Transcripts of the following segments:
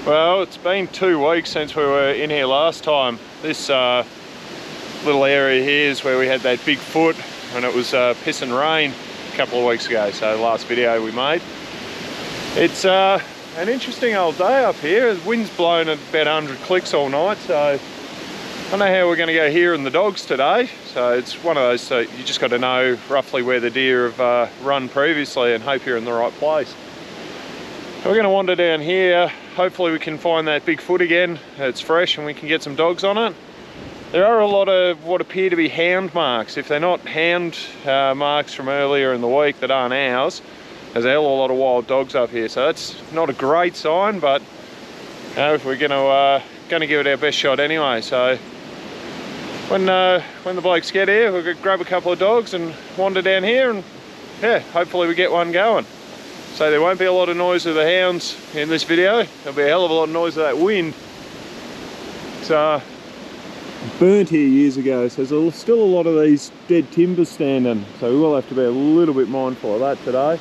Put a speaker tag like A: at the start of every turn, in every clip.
A: Well, it's been 2 weeks since we were in here last time. This little area here is where we had that big foot and it was piss and rain a couple of weeks ago, so the last video we made. It's an interesting old day up here. The wind's blown at about 100 clicks all night, so I don't know how we're going to go here and the dogs today. So it's one of those, so you just got to know roughly where the deer have run previously and hope you're in the right place. So we're going to wander down here. Hopefully we can find that big foot again. It's fresh and we can get some dogs on it. There are a lot of what appear to be hound marks. If they're not hound marks from earlier in the week that aren't ours, there's a hell of a lot of wild dogs up here. So that's not a great sign, but you know, if we're going to give it our best shot anyway. So when the blokes get here, we'll grab a couple of dogs and wander down here, and yeah, hopefully we get one going. So there won't be a lot of noise of the hounds in this video. There'll be a hell of a lot of noise of that wind. It's burnt here years ago, so there's still a lot of these dead timbers standing. So we will have to be a little bit mindful of that today.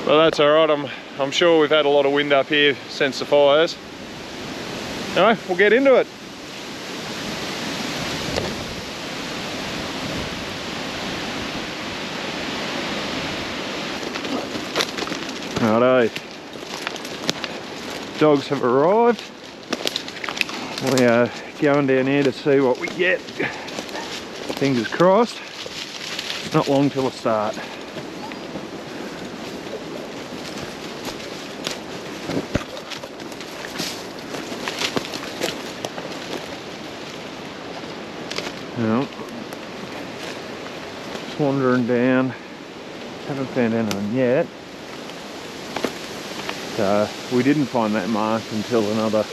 A: But that's all right. I'm sure we've had a lot of wind up here since the fires. Anyway, we'll get into it. Righto, dogs have arrived. We are going down here to see what we get. Fingers crossed. Not long till I start. Well, just wandering down. Haven't found anything yet. We didn't find that mark until another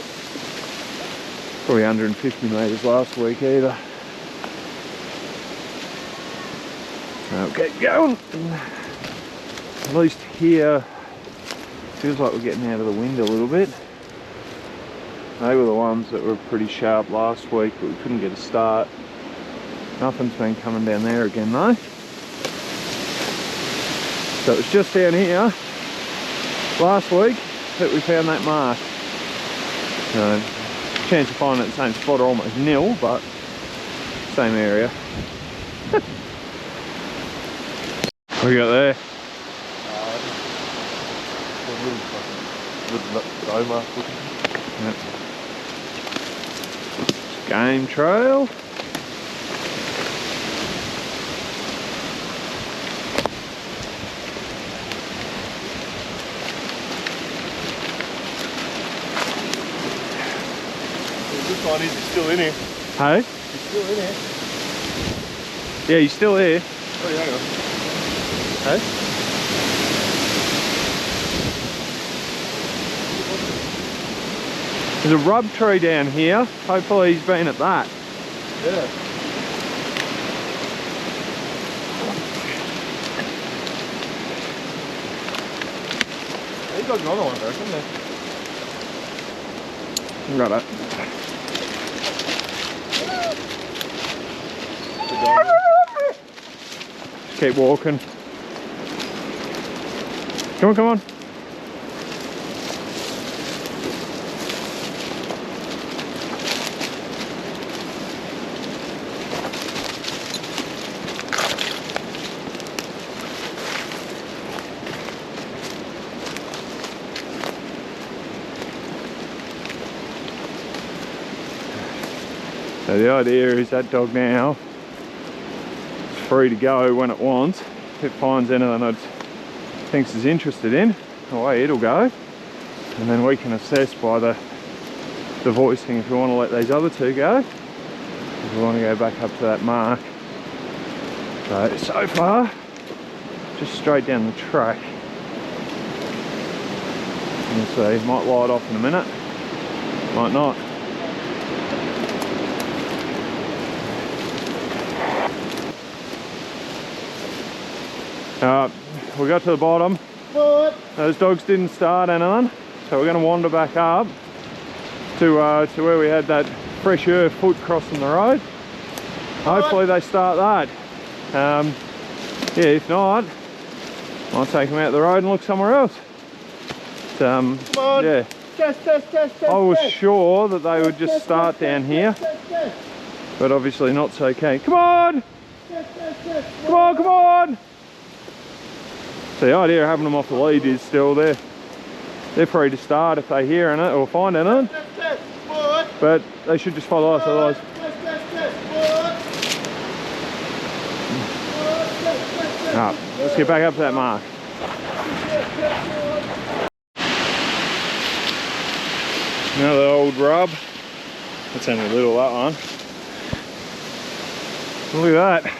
A: probably 150 metres last week either. So we'll keep going. At least here feels like we're getting out of the wind a little bit. They were the ones that were pretty sharp last week, but we couldn't get a start. Nothing's been coming down there again though. So it's just down here last week that we found that mark. Chance of finding it at the same spot are almost nil, but same area. What we got there? Yep. Game trail.
B: He's still in here.
A: Hey?
B: He's still in here.
A: Yeah, he's still here.
B: Oh, yeah, hang on.
A: Hey? There's a rub tree down here. Hopefully he's been at that.
B: Yeah. He's got another one, I reckon, there.
A: Got it. Just keep walking. Come on, come on. So the idea is that dog now is free to go when it wants. If it finds anything it thinks is interested in, away it'll go. And then we can assess by the voicing if we want to let these other two go, if we want to go back up to that mark. So far, just straight down the track. You'll see, might light off in a minute, might not. We got to the bottom. What? Those dogs didn't start anything, so we're going to wander back up to where we had that fresher foot crossing the road. Hopefully they start that. Yeah, if not, I'll take them out the road and look somewhere else. Come on. Yeah, I was sure that they would just start down here, but obviously not so keen. Come on! Come on, come on! So the idea of having them off the lead is still there. They're free to start if they hear in it or find anything, but they should just follow us otherwise. Right, let's get back up to that mark. Another old rub. That's only a little, that one. Look at that.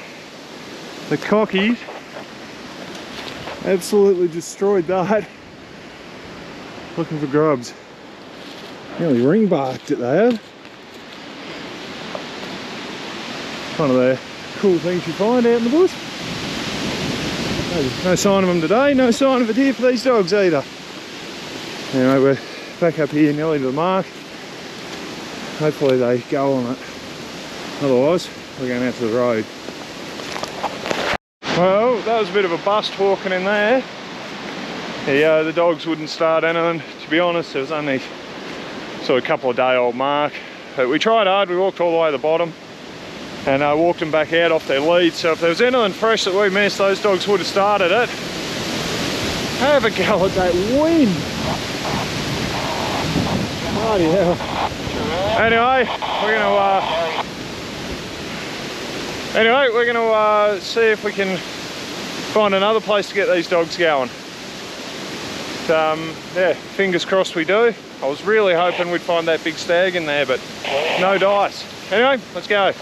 A: The cockies absolutely destroyed that. Looking for grubs. Nearly ring barked it, they had. One of the cool things you find out in the bush. No sign of them today, no sign of a deer for these dogs either. Anyway, we're back up here nearly to the mark. Hopefully they go on it. Otherwise, we're going out to the road. Well, that was a bit of a bust walking in there. Yeah, the dogs wouldn't start anything. To be honest, it was only sort of a couple of day old mark. But we tried hard, we walked all the way to the bottom and walked them back out off their lead. So if there was anything fresh that we missed, those dogs would have started it. Have a go at that wind. Bloody hell. Anyway, we're gonna see if we can find another place to get these dogs going. But, yeah, fingers crossed we do. I was really hoping we'd find that big stag in there, but no dice. Anyway, let's go.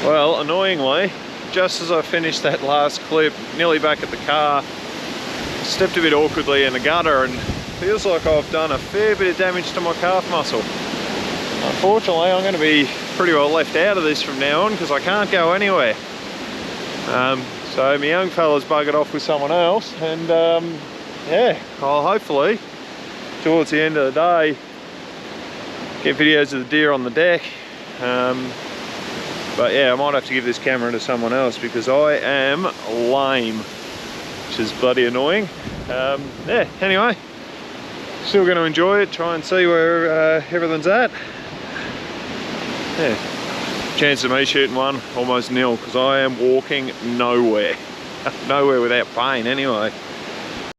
A: Well, annoyingly, just as I finished that last clip, nearly back at the car, stepped a bit awkwardly in the gutter and feels like I've done a fair bit of damage to my calf muscle. Unfortunately, I'm going to be pretty well left out of this from now on because I can't go anywhere. So my young fella's buggered off with someone else, and yeah, I'll hopefully, towards the end of the day, get videos of the deer on the deck. But yeah, I might have to give this camera to someone else because I am lame, which is bloody annoying. Yeah, anyway, still going to enjoy it, try and see where everything's at. Yeah, chance of me shooting one, almost nil, because I am walking nowhere. Nowhere without pain anyway.